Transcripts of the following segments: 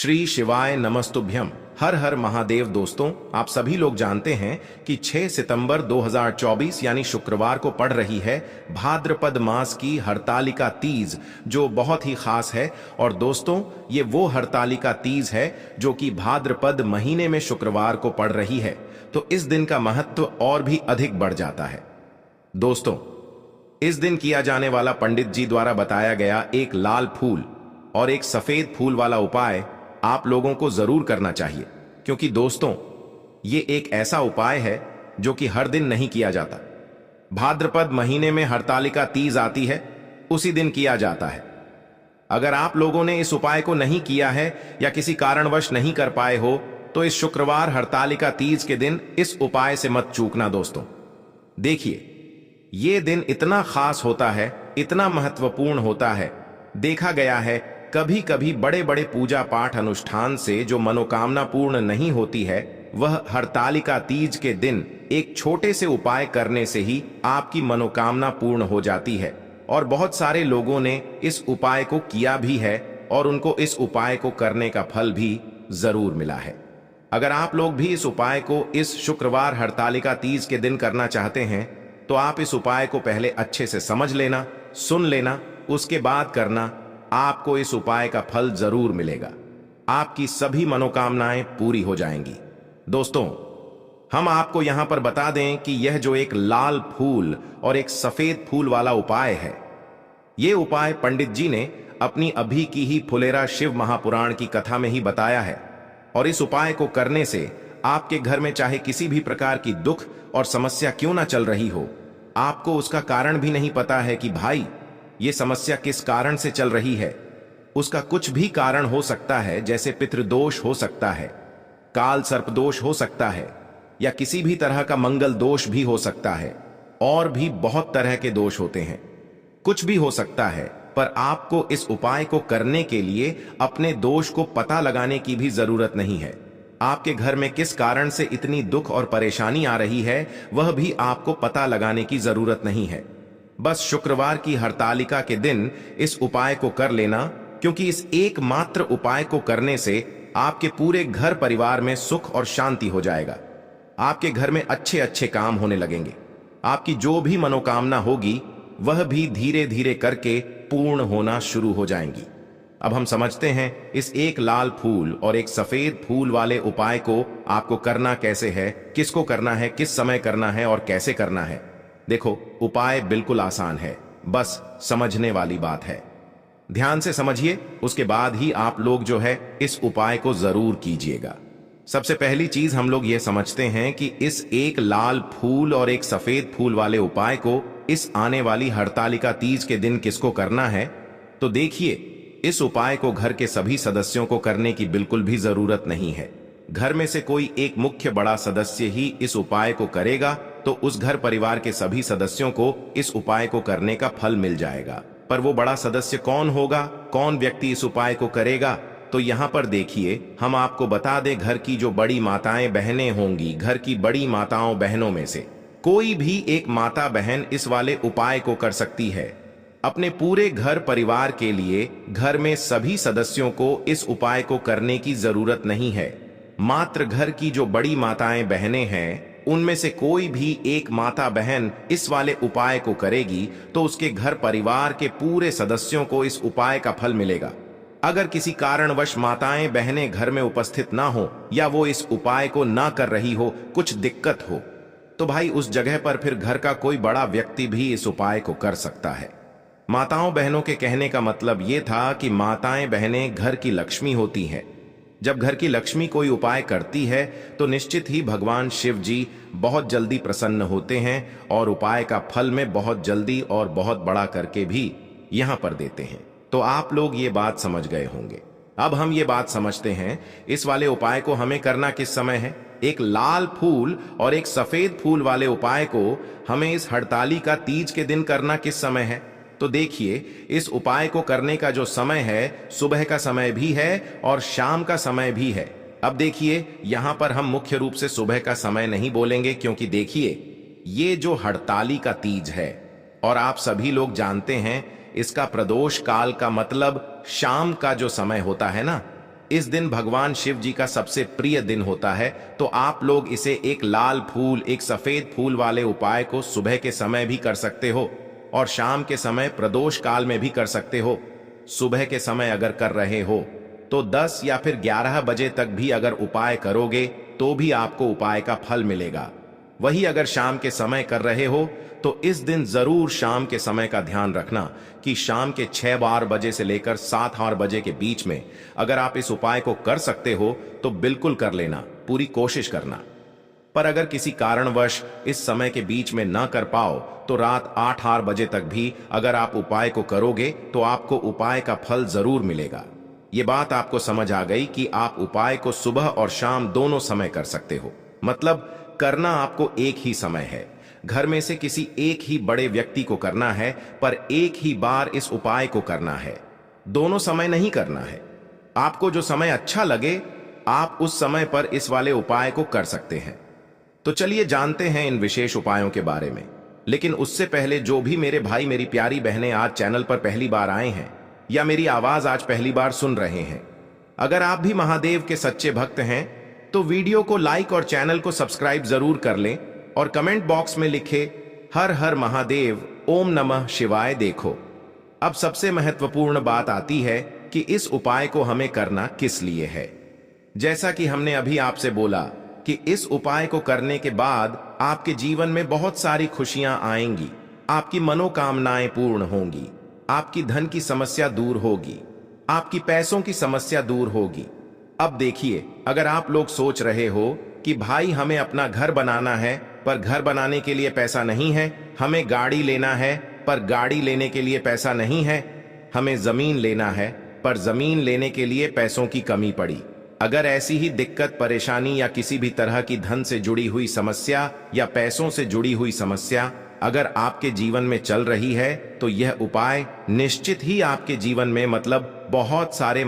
श्री शिवाय नमस्तुभ्यम। हर हर महादेव। दोस्तों, आप सभी लोग जानते हैं कि 6 सितंबर 2024 यानी शुक्रवार को पड़ रही है भाद्रपद मास की हरतालिका तीज, जो बहुत ही खास है। और दोस्तों, ये वो हरतालिका तीज है जो कि भाद्रपद महीने में शुक्रवार को पड़ रही है, तो इस दिन का महत्व और भी अधिक बढ़ जाता है। दोस्तों, इस दिन किया जाने वाला पंडित जी द्वारा बताया गया एक लाल फूल और एक सफेद फूल वाला उपाय आप लोगों को जरूर करना चाहिए, क्योंकि दोस्तों, ये एक ऐसा उपाय है जो कि हर दिन नहीं किया जाता। भाद्रपद महीने में हरतालिका तीज आती है, उसी दिन किया जाता है। अगर आप लोगों ने इस उपाय को नहीं किया है या किसी कारणवश नहीं कर पाए हो, तो इस शुक्रवार हरतालिका तीज के दिन इस उपाय से मत चूकना। दोस्तों देखिए, ये दिन इतना खास होता है, इतना महत्वपूर्ण होता है। देखा गया है कभी कभी बड़े बड़े पूजा पाठ अनुष्ठान से जो मनोकामना पूर्ण नहीं होती है, वह हरतालिका तीज के दिन एक छोटे से उपाय करने से ही आपकी मनोकामना पूर्ण हो जाती है। और बहुत सारे लोगों ने इस उपाय को किया भी है और उनको इस उपाय को करने का फल भी जरूर मिला है। अगर आप लोग भी इस उपाय को इस शुक्रवार हरतालिका तीज के दिन करना चाहते हैं, तो आप इस उपाय को पहले अच्छे से समझ लेना, सुन लेना, उसके बाद करना। आपको इस उपाय का फल जरूर मिलेगा, आपकी सभी मनोकामनाएं पूरी हो जाएंगी। दोस्तों, हम आपको यहां पर बता दें कि यह जो एक लाल फूल और एक सफेद फूल वाला उपाय है, यह उपाय पंडित जी ने अपनी अभी की ही फुलेरा शिव महापुराण की कथा में ही बताया है। और इस उपाय को करने से आपके घर में चाहे किसी भी प्रकार की दुख और समस्या क्यों ना चल रही हो, आपको उसका कारण भी नहीं पता है कि भाई ये समस्या किस कारण से चल रही है। उसका कुछ भी कारण हो सकता है, जैसे पितृदोष हो सकता है, काल सर्प दोष हो सकता है, या किसी भी तरह का मंगल दोष भी हो सकता है। और भी बहुत तरह के दोष होते हैं, कुछ भी हो सकता है। पर आपको इस उपाय को करने के लिए अपने दोष को पता लगाने की भी जरूरत नहीं है। आपके घर में किस कारण से इतनी दुख और परेशानी आ रही है, वह भी आपको पता लगाने की जरूरत नहीं है। बस शुक्रवार की हरतालिका के दिन इस उपाय को कर लेना, क्योंकि इस एकमात्र उपाय को करने से आपके पूरे घर परिवार में सुख और शांति हो जाएगा। आपके घर में अच्छे अच्छे काम होने लगेंगे। आपकी जो भी मनोकामना होगी, वह भी धीरे धीरे करके पूर्ण होना शुरू हो जाएंगी। अब हम समझते हैं इस एक लाल फूल और एक सफेद फूल वाले उपाय को आपको करना कैसे है, किसको करना है, किस समय करना है और कैसे करना है। देखो, उपाय बिल्कुल आसान है, बस समझने वाली बात है। ध्यान से समझिए, उसके बाद ही आप लोग जो है इस उपाय को जरूर कीजिएगा। सबसे पहली चीज हम लोग ये समझते हैं कि इस एक लाल फूल और एक सफेद फूल वाले उपाय को इस आने वाली हरतालिका तीज के दिन किसको करना है। तो देखिए, इस उपाय को घर के सभी सदस्यों को करने की बिल्कुल भी जरूरत नहीं है। घर में से कोई एक मुख्य बड़ा सदस्य ही इस उपाय को करेगा, तो उस घर परिवार के सभी सदस्यों को इस उपाय को करने का फल मिल जाएगा। पर वो बड़ा सदस्य कौन होगा, कौन व्यक्ति इस उपाय को करेगा, तो यहाँ पर देखिए, हम आपको बता दें, घर की जो बड़ी माताएं बहनें होंगी, घर की बड़ी माताओं बहनों में से कोई भी एक माता बहन इस वाले उपाय को कर सकती है। अपने पूरे घर परिवार के लिए घर में सभी सदस्यों को इस उपाय को करने की जरूरत नहीं है। मात्र घर की जो बड़ी माताएं बहनें हैं, उनमें से कोई भी एक माता बहन इस वाले उपाय को करेगी, तो उसके घर परिवार के पूरे सदस्यों को इस उपाय का फल मिलेगा। अगर किसी कारणवश माताएं बहनें घर में उपस्थित ना हो, या वो इस उपाय को ना कर रही हो, कुछ दिक्कत हो, तो भाई उस जगह पर फिर घर का कोई बड़ा व्यक्ति भी इस उपाय को कर सकता है। माताओं बहनों के कहने का मतलब ये था कि माताएं बहनें घर की लक्ष्मी होती हैं। जब घर की लक्ष्मी कोई उपाय करती है, तो निश्चित ही भगवान शिव जी बहुत जल्दी प्रसन्न होते हैं और उपाय का फल में बहुत जल्दी और बहुत बड़ा करके भी यहां पर देते हैं। तो आप लोग ये बात समझ गए होंगे। अब हम ये बात समझते हैं, इस वाले उपाय को हमें करना किस समय है। एक लाल फूल और एक सफेद फूल वाले उपाय को हमें इस हरतालिका तीज के दिन करना किस समय है। तो देखिए, इस उपाय को करने का जो समय है, सुबह का समय भी है और शाम का समय भी है। अब देखिए, यहां पर हम मुख्य रूप से सुबह का समय नहीं बोलेंगे, क्योंकि देखिए, ये जो हरतालिका तीज है, और आप सभी लोग जानते हैं इसका प्रदोष काल का मतलब शाम का जो समय होता है ना, इस दिन भगवान शिव जी का सबसे प्रिय दिन होता है, तो आप लोग इसे एक लाल फूल, एक सफेद फूल वाले उपाय को सुबह के समय भी कर सकते हो और शाम के समय प्रदोष काल में भी कर सकते हो। सुबह के समय अगर कर रहे हो तो 10 या फिर 11 बजे तक भी अगर उपाय करोगे तो भी आपको उपाय का फल मिलेगा। वही अगर शाम के समय कर रहे हो तो इस दिन जरूर शाम के समय का ध्यान रखना कि शाम के 6 बजे से लेकर 7 बजे के बीच में अगर आप इस उपाय को कर सकते हो तो बिल्कुल कर लेना, पूरी कोशिश करना। पर अगर किसी कारणवश इस समय के बीच में ना कर पाओ तो रात 8 बजे तक भी अगर आप उपाय को करोगे तो आपको उपाय का फल जरूर मिलेगा। ये बात आपको समझ आ गई कि आप उपाय को सुबह और शाम दोनों समय कर सकते हो, मतलब करना आपको एक ही समय है। घर में से किसी एक ही बड़े व्यक्ति को करना है, पर एक ही बार इस उपाय को करना है, दोनों समय नहीं करना है। आपको जो समय अच्छा लगे आप उस समय पर इस वाले उपाय को कर सकते हैं। तो चलिए जानते हैं इन विशेष उपायों के बारे में। लेकिन उससे पहले जो भी मेरे भाई मेरी प्यारी बहनें आज चैनल पर पहली बार आए हैं या मेरी आवाज आज पहली बार सुन रहे हैं, अगर आप भी महादेव के सच्चे भक्त हैं तो वीडियो को लाइक और चैनल को सब्सक्राइब जरूर कर लें और कमेंट बॉक्स में लिखे हर हर महादेव, ओम नमः शिवाय देखो। अब सबसे महत्वपूर्ण बात आती है कि इस उपाय को हमें करना किस लिए है। जैसा कि हमने अभी आपसे बोला कि इस उपाय को करने के बाद आपके जीवन में बहुत सारी खुशियां आएंगी, आपकी मनोकामनाएं पूर्ण होंगी, आपकी धन की समस्या दूर होगी, आपकी पैसों की समस्या दूर होगी। अब देखिए, अगर आप लोग सोच रहे हो कि भाई हमें अपना घर बनाना है पर घर बनाने के लिए पैसा नहीं है, हमें गाड़ी लेना है पर गाड़ी लेने के लिए पैसा नहीं है, हमें जमीन लेना है पर जमीन लेने के लिए पैसों की कमी पड़ी। अगर ऐसी ही दिक्कत, परेशानी या किसी भी तरह की धन से जुड़ी हुई समस्या या पैसों से जुड़ी हुई समस्या अगर आपके जीवन में चल रही है तो यह उपाय निश्चित ही आपके जीवन में बहुत सारे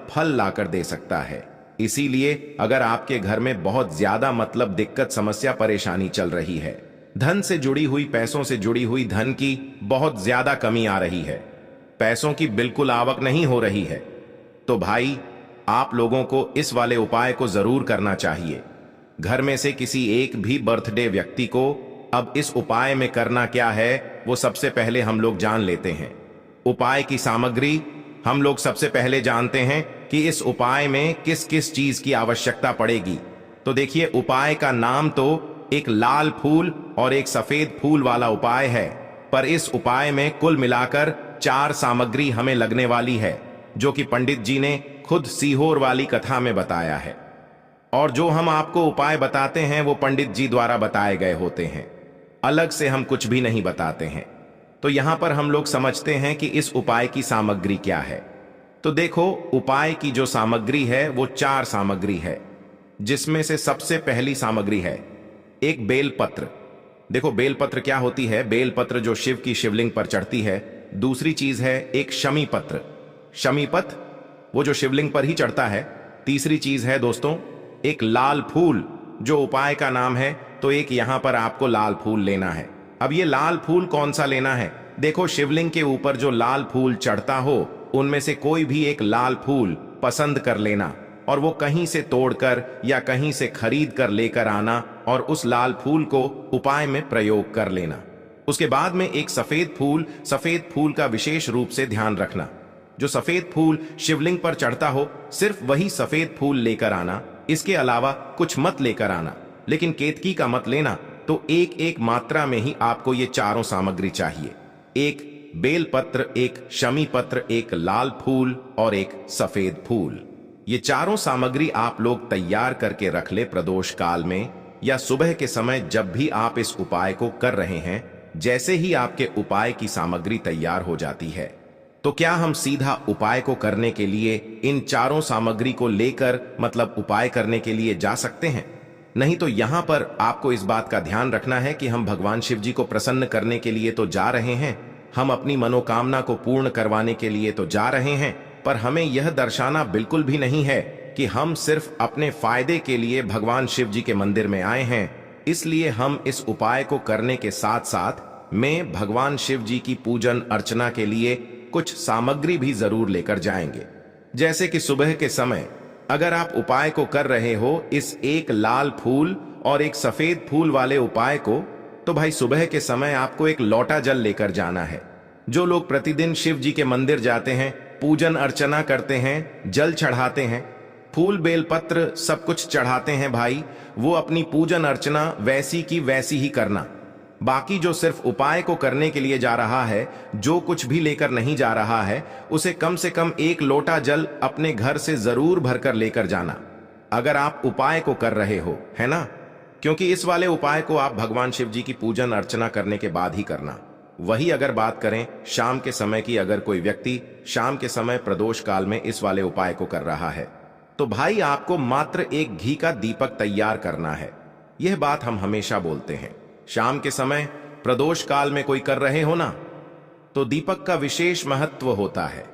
फल लाकर दे सकता है। इसीलिए अगर आपके घर में बहुत ज्यादा दिक्कत, समस्या, परेशानी चल रही है, धन से जुड़ी हुई, पैसों से जुड़ी हुई धन की बहुत ज्यादा कमी आ रही है, पैसों की बिल्कुल आवक नहीं हो रही है, तो भाई आप लोगों को इस वाले उपाय को जरूर करना चाहिए। घर में से किसी एक भी बर्थडे व्यक्ति को अब इस उपाय में करना क्या है वो सबसे पहले हम लोग जान लेते हैं। उपाय की सामग्री हम लोग सबसे पहले जानते हैं कि इस उपाय में किस किस चीज की आवश्यकता पड़ेगी। तो देखिए, उपाय का नाम तो एक लाल फूल और एक सफेद फूल वाला उपाय है, पर इस उपाय में कुल मिलाकर 4 सामग्री हमें लगने वाली है, जो कि पंडित जी ने खुद सीहोर वाली कथा में बताया है। और जो हम आपको उपाय बताते हैं वो पंडित जी द्वारा बताए गए होते हैं, अलग से हम कुछ भी नहीं बताते हैं। तो यहां पर हम लोग समझते हैं कि इस उपाय की सामग्री क्या है। तो देखो, उपाय की जो सामग्री है वो 4 सामग्री है, जिसमें से सबसे पहली सामग्री है एक बेलपत्र। देखो, बेलपत्र क्या होती है? बेलपत्र जो शिव की शिवलिंग पर चढ़ती है। दूसरी चीज है एक शमी पत्र, शमीपत्र वो जो शिवलिंग पर ही चढ़ता है। तीसरी चीज है दोस्तों एक लाल फूल, जो उपाय का नाम है, तो एक यहां पर आपको लाल फूल लेना है। अब ये लाल फूल कौन सा लेना है? देखो, शिवलिंग के ऊपर जो लाल फूल चढ़ता हो उनमें से कोई भी एक लाल फूल पसंद कर लेना और वो कहीं से तोड़कर या कहीं से खरीद कर लेकर आना और उस लाल फूल को उपाय में प्रयोग कर लेना। उसके बाद में एक सफेद फूल का विशेष रूप से ध्यान रखना। जो सफेद फूल शिवलिंग पर चढ़ता हो सिर्फ वही सफेद फूल लेकर आना, इसके अलावा कुछ मत लेकर आना। लेकिन केतकी का मत लेना। तो एक एक मात्रा में ही आपको ये चारों सामग्री चाहिए, एक बेलपत्र, एक शमी पत्र, एक लाल फूल और एक सफेद फूल। ये चारों सामग्री आप लोग तैयार करके रख ले प्रदोष काल में या सुबह के समय जब भी आप इस उपाय को कर रहे हैं। जैसे ही आपके उपाय की सामग्री तैयार हो जाती है तो क्या हम सीधा उपाय को करने के लिए इन चारों सामग्री को लेकर उपाय करने के लिए जा सकते हैं? नहीं, तो यहां पर आपको इस बात का ध्यान रखना है कि हम भगवान शिव जी को प्रसन्न करने के लिए तो जा रहे हैं, हम अपनी मनोकामना को पूर्ण करवाने के लिए तो जा रहे हैं, पर हमें यह दर्शाना बिल्कुल भी नहीं है कि हम सिर्फ अपने फायदे के लिए भगवान शिव जी के मंदिर में आए हैं। इसलिए हम इस उपाय को करने के साथ साथ में भगवान शिव जी की पूजन अर्चना के लिए कुछ सामग्री भी जरूर लेकर जाएंगे। जैसे कि सुबह के समय अगर आप उपाय को कर रहे हो इस एक लाल फूल और एक सफेद फूल वाले उपाय को, तो भाई सुबह के समय आपको एक लोटा जल लेकर जाना है। जो लोग प्रतिदिन शिव जी के मंदिर जाते हैं, पूजन अर्चना करते हैं, जल चढ़ाते हैं, फूल बेलपत्र सब कुछ चढ़ाते हैं भाई, वो अपनी पूजन अर्चना वैसी की वैसी ही करना। बाकी जो सिर्फ उपाय को करने के लिए जा रहा है, जो कुछ भी लेकर नहीं जा रहा है, उसे कम से कम एक लोटा जल अपने घर से जरूर भरकर लेकर जाना, अगर आप उपाय को कर रहे हो, है ना। क्योंकि इस वाले उपाय को आप भगवान शिव जी की पूजन अर्चना करने के बाद ही करना। वही अगर बात करें शाम के समय की, अगर कोई व्यक्ति शाम के समय प्रदोष काल में इस वाले उपाय को कर रहा है, तो भाई आपको मात्र एक घी का दीपक तैयार करना है। यह बात हम हमेशा बोलते हैं, शाम के समय प्रदोष काल में कोई कर रहे हो ना, तो दीपक का विशेष महत्व होता है।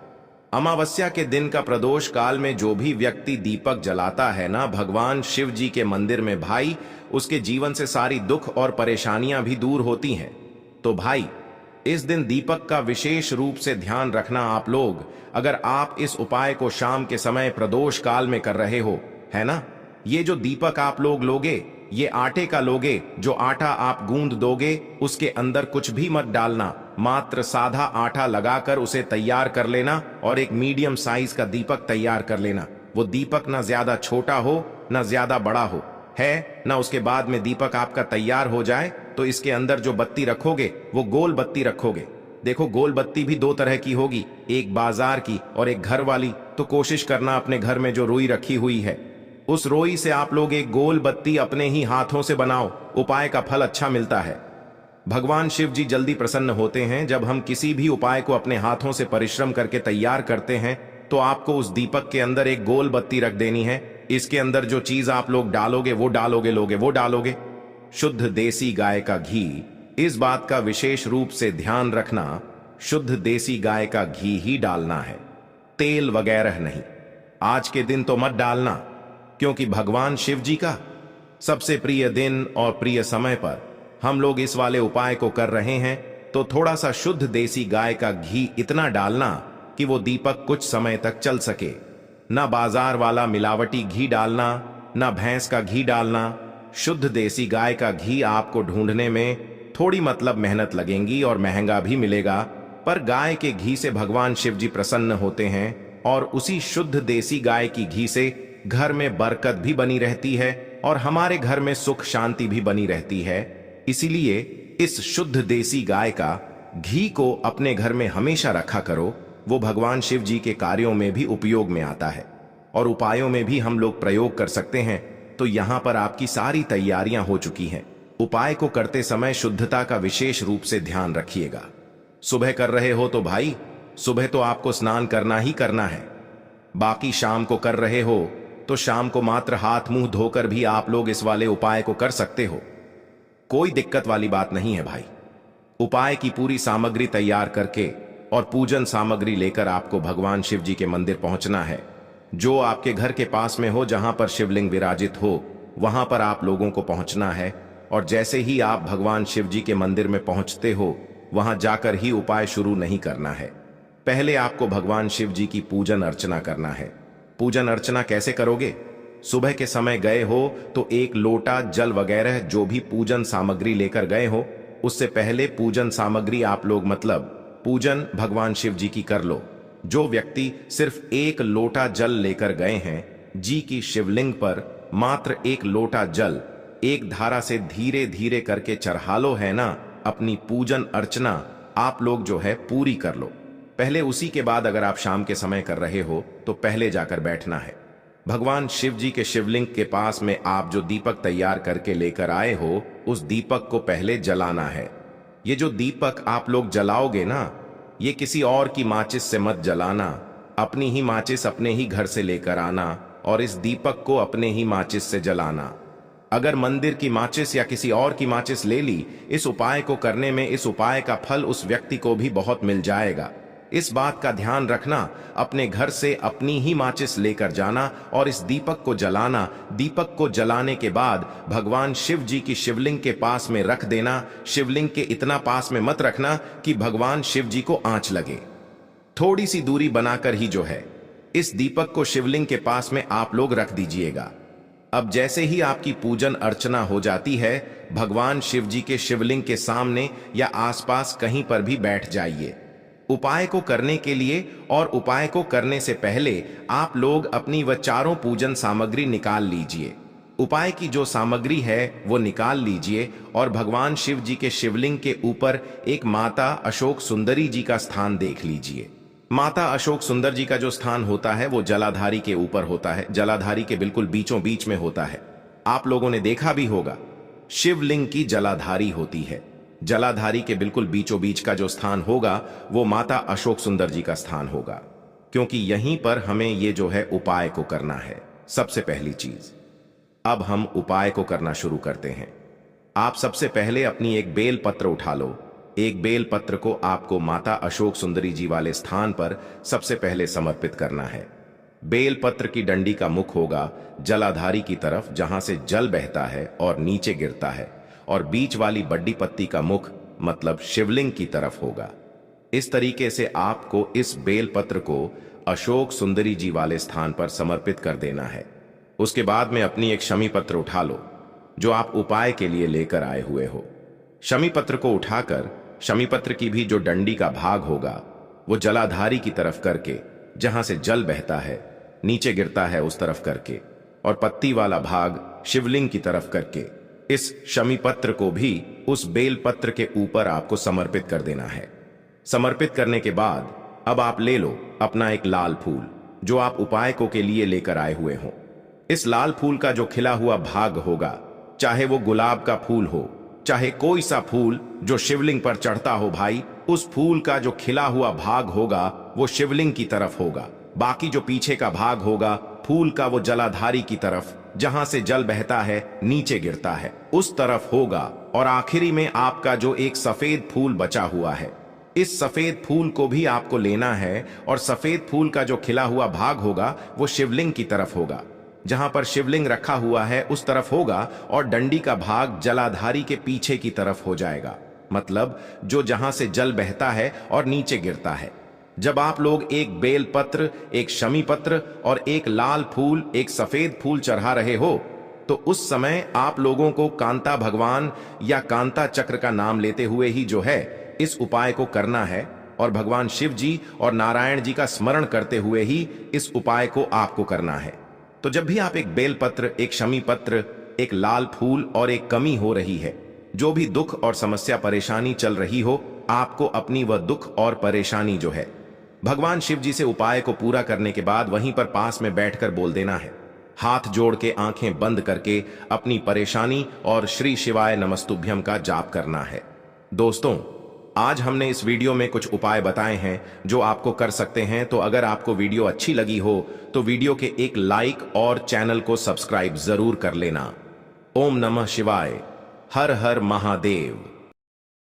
अमावस्या के दिन का प्रदोष काल में जो भी व्यक्ति दीपक जलाता है ना भगवान शिव जी के मंदिर में, भाई उसके जीवन से सारी दुख और परेशानियां भी दूर होती हैं। तो भाई इस दिन दीपक का विशेष रूप से ध्यान रखना आप लोग, अगर आप इस उपाय को शाम के समय प्रदोष काल में कर रहे हो, है ना। ये जो दीपक आप लोग लोगे, ये आटे का लोगे। जो आटा आप गूंद दोगे उसके अंदर कुछ भी मत डालना, मात्र साधा आटा लगाकर उसे तैयार कर लेना और एक मीडियम साइज का दीपक तैयार कर लेना। वो दीपक ना ज्यादा छोटा हो ना ज्यादा बड़ा हो, है ना। उसके बाद में दीपक आपका तैयार हो जाए तो इसके अंदर जो बत्ती रखोगे वो गोल बत्ती रखोगे। देखो गोल बत्ती भी दो तरह की होगी, एक बाजार की और एक घर वाली। तो कोशिश करना अपने घर में जो रोई रखी हुई है उस रोई से आप लोग एक गोल बत्ती अपने ही हाथों से बनाओ, उपाय का फल अच्छा मिलता है। भगवान शिव जी जल्दी प्रसन्न होते हैं जब हम किसी भी उपाय को अपने हाथों से परिश्रम करके तैयार करते हैं। तो आपको उस दीपक के अंदर एक गोल बत्ती रख देनी है। इसके अंदर जो चीज आप लोग डालोगे वो डालोगे शुद्ध देसी गाय का घी। इस बात का विशेष रूप से ध्यान रखना, शुद्ध देसी गाय का घी ही डालना है, तेल वगैरह नहीं। आज के दिन तो मत डालना, क्योंकि भगवान शिव जी का सबसे प्रिय दिन और प्रिय समय पर हम लोग इस वाले उपाय को कर रहे हैं। तो थोड़ा सा शुद्ध देसी गाय का घी इतना डालना कि वो दीपक कुछ समय तक चल सके। ना बाजार वाला मिलावटी घी डालना, ना भैंस का घी डालना। शुद्ध देसी गाय का घी आपको ढूंढने में थोड़ी मतलब मेहनत लगेगी और महंगा भी मिलेगा, पर गाय के घी से भगवान शिव जी प्रसन्न होते हैं और उसी शुद्ध देसी गाय की घी से घर में बरकत भी बनी रहती है और हमारे घर में सुख शांति भी बनी रहती है। इसीलिए इस शुद्ध देसी गाय का घी को अपने घर में हमेशा रखा करो। वो भगवान शिव जी के कार्यों में भी उपयोग में आता है और उपायों में भी हम लोग प्रयोग कर सकते हैं। तो यहां पर आपकी सारी तैयारियां हो चुकी हैं। उपाय को करते समय शुद्धता का विशेष रूप से ध्यान रखिएगा। सुबह कर रहे हो तो भाई सुबह तो आपको स्नान करना ही करना है। बाकी शाम को कर रहे हो तो शाम को मात्र हाथ मुंह धोकर भी आप लोग इस वाले उपाय को कर सकते हो, कोई दिक्कत वाली बात नहीं है भाई। उपाय की पूरी सामग्री तैयार करके और पूजन सामग्री लेकर आपको भगवान शिव जी के मंदिर पहुंचना है। जो आपके घर के पास में हो, जहां पर शिवलिंग विराजित हो, वहां पर आप लोगों को पहुंचना है। और जैसे ही आप भगवान शिव जी के मंदिर में पहुंचते हो, वहां जाकर ही उपाय शुरू नहीं करना है। पहले आपको भगवान शिव जी की पूजन अर्चना करना है। पूजन अर्चना कैसे करोगे? सुबह के समय गए हो तो एक लोटा जल वगैरह जो भी पूजन सामग्री लेकर गए हो, उससे पहले पूजन सामग्री आप लोग मतलब पूजन भगवान शिव जी की कर लो। जो व्यक्ति सिर्फ एक लोटा जल लेकर गए हैं, जी की शिवलिंग पर मात्र एक लोटा जल एक धारा से धीरे धीरे करके चढ़ा लो, है ना। अपनी पूजन अर्चना आप लोग जो है पूरी कर लो पहले। उसी के बाद अगर आप शाम के समय कर रहे हो तो पहले जाकर बैठना है। भगवान शिव जी के शिवलिंग के पास में आप जो दीपक तैयार करके लेकर आए हो, उस दीपक को पहले जलाना है। ये जो दीपक आप लोग जलाओगे ना, ये किसी और की माचिस से मत जलाना। अपनी ही माचिस अपने ही घर से लेकर आना और इस दीपक को अपने ही माचिस से जलाना। अगर मंदिर की माचिस या किसी और की माचिस ले ली, इस उपाय को करने में इस उपाय का फल उस व्यक्ति को भी बहुत मिल जाएगा। इस बात का ध्यान रखना, अपने घर से अपनी ही माचिस लेकर जाना और इस दीपक को जलाना। दीपक को जलाने के बाद भगवान शिव जी की शिवलिंग के पास में रख देना। शिवलिंग के इतना पास में मत रखना कि भगवान शिव जी को आंच लगे, थोड़ी सी दूरी बनाकर ही जो है इस दीपक को शिवलिंग के पास में आप लोग रख दीजिएगा। अब जैसे ही आपकी पूजन अर्चना हो जाती है, भगवान शिव जी के शिवलिंग के सामने या आसपास कहीं पर भी बैठ जाइए। उपाय को करने के लिए और उपाय को करने से पहले आप लोग अपनी वह चारों पूजन सामग्री निकाल लीजिए। उपाय की जो सामग्री है वो निकाल लीजिए और भगवान शिव जी के शिवलिंग के ऊपर एक माता अशोक सुंदरी जी का स्थान देख लीजिए। माता अशोक सुंदर जी का जो स्थान होता है वो जलाधारी के ऊपर होता है, जलाधारी के बिल्कुल बीचों बीच में होता है। आप लोगों ने देखा भी होगा, शिवलिंग की जलाधारी होती है। जलाधारी के बिल्कुल बीचों बीच का जो स्थान होगा वो माता अशोक सुंदर जी का स्थान होगा, क्योंकि यहीं पर हमें ये जो है उपाय को करना है। सबसे पहली चीज, अब हम उपाय को करना शुरू करते हैं। आप सबसे पहले अपनी एक बेल पत्र उठा लो। एक बेल पत्र को आपको माता अशोक सुंदरी जी वाले स्थान पर सबसे पहले समर्पित करना है। बेल पत्र की डंडी का मुख होगा जलाधारी की तरफ, जहां से जल बहता है और नीचे गिरता है, और बीच वाली बड्डी पत्ती का मुख मतलब शिवलिंग की तरफ होगा। इस तरीके से आपको इस बेल पत्र को अशोक सुंदरी जी वाले स्थान पर समर्पित कर देना है। उसके बाद में अपनी एक शमी पत्र उठा लो जो आप उपाय के लिए लेकर आए हुए हो। शमी पत्र को उठाकर शमी पत्र की भी जो डंडी का भाग होगा वो जलाधारी की तरफ करके, जहां से जल बहता है नीचे गिरता है उस तरफ करके, और पत्ती वाला भाग शिवलिंग की तरफ करके, इस शमी पत्र को भी उस बेल पत्र के ऊपर आपको समर्पित कर देना है। समर्पित करने के बाद अब आप ले लो अपना एक लाल फूल जो आप उपाय को के लिए लेकर आए हुए हो। इस लाल फूल का जो खिला हुआ भाग होगा, चाहे वो गुलाब का फूल हो, चाहे कोई सा फूल जो शिवलिंग पर चढ़ता हो भाई, उस फूल का जो खिला हुआ भाग होगा वो शिवलिंग की तरफ होगा। बाकी जो पीछे का भाग होगा फूल का वो जलाधारी की तरफ, जहां से जल बहता है नीचे गिरता है उस तरफ होगा। और आखिरी में आपका जो एक सफेद फूल बचा हुआ है, इस सफेद फूल को भी आपको लेना है, और सफेद फूल का जो खिला हुआ भाग होगा वो शिवलिंग की तरफ होगा। जहां पर शिवलिंग रखा हुआ है उस तरफ होगा, और डंडी का भाग जलाधारी के पीछे की तरफ हो जाएगा, मतलब जो जहां से जल बहता है और नीचे गिरता है। जब आप लोग एक बेल पत्र, एक शमी पत्र और एक लाल फूल, एक सफेद फूल चढ़ा रहे हो, तो उस समय आप लोगों को कांता भगवान या कांता चक्र का नाम लेते हुए ही जो है इस उपाय को करना है, और भगवान शिव जी और नारायण जी का स्मरण करते हुए ही इस उपाय को आपको करना है। तो जब भी आप एक बेल पत्र, एक शमी पत्र, एक लाल फूल और एक कमी हो रही है, जो भी दुख और समस्या परेशानी चल रही हो, आपको अपनी वह दुख और परेशानी जो है भगवान शिव जी से उपाय को पूरा करने के बाद वहीं पर पास में बैठकर बोल देना है। हाथ जोड़ के आंखें बंद करके अपनी परेशानी और श्री शिवाय नमस्तुभ्यम का जाप करना है। दोस्तों, आज हमने इस वीडियो में कुछ उपाय बताए हैं जो आपको कर सकते हैं। तो अगर आपको वीडियो अच्छी लगी हो तो वीडियो के एक लाइक और चैनल को सब्सक्राइब जरूर कर लेना। ओम नमः शिवाय। हर हर महादेव।